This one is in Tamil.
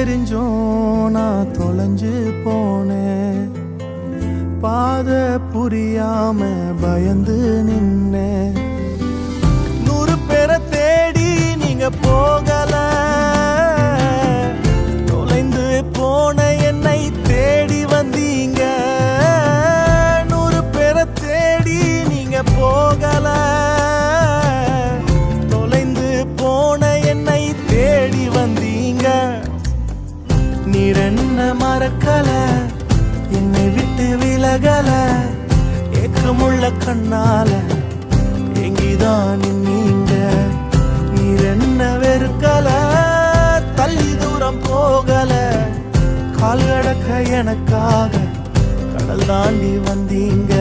தெரிஞ்சோம் நான் தொலைஞ்சு போனேன், பாதை புரியாம பயந்து நின்னேன். 100 பேரை தேடி நீங்க போகல, தொலைந்து போன என்னை தேடி வந்தீங்க. 100 பேரை தேடி நீங்க போகல, தொலைந்து போன என்னை தேடி வந்தீங்க. நீர் என்ன மறக்கல, என்னை விட்டு விலகல, ஏக்கமுள்ள கண்ணால எங்கிதான் நீங்க. நீர் என்ன வெறுக்கல, தள்ளி தூரம் போகல, கால் கடக்க எனக்காக கடல் தாண்டி வந்தீங்க.